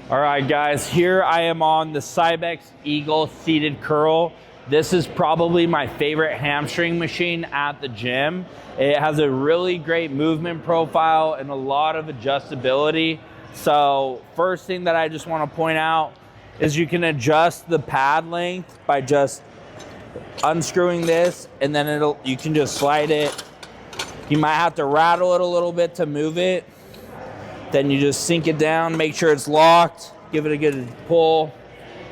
All right, guys, here I am on the Cybex Eagle seated curl. This is probably my favorite hamstring machine at the gym. It has a really great movement profile and a lot of adjustability. So first thing that I just want to point out is you can adjust the pad length by just unscrewing this, and then you can just slide it. You might have to rattle it a little bit to move it. Then you just sink it down, make sure it's locked, give it a good pull.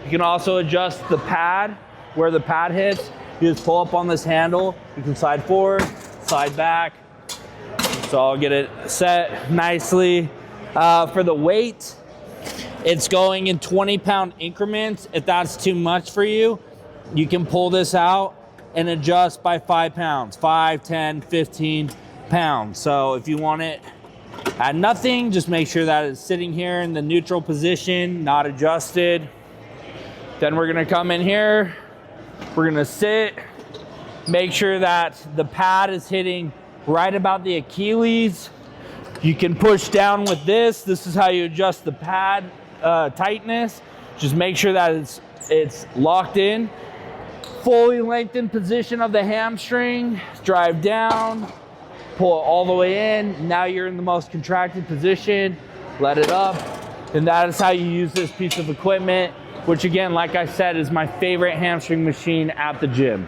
You can also adjust the pad, where the pad hits. You just pull up on this handle. You can slide forward, slide back. So I'll get it set nicely. For the weight, it's going in 20-pound increments. If that's too much for you, you can pull this out and adjust by 5 pounds, 5, 10, 15 pounds. So if you want it at nothing, just make sure that it's sitting here in the neutral position, not adjusted. Then we're gonna come in here, we're gonna sit, make sure that the pad is hitting right about the Achilles. You can push down with this. This is how you adjust the pad tightness. Just make sure that it's locked in. Fully lengthened position of the hamstring, drive down, pull it all the way in. Now you're in the most contracted position, let it up. And that is how you use this piece of equipment, which again, like I said, is my favorite hamstring machine at the gym.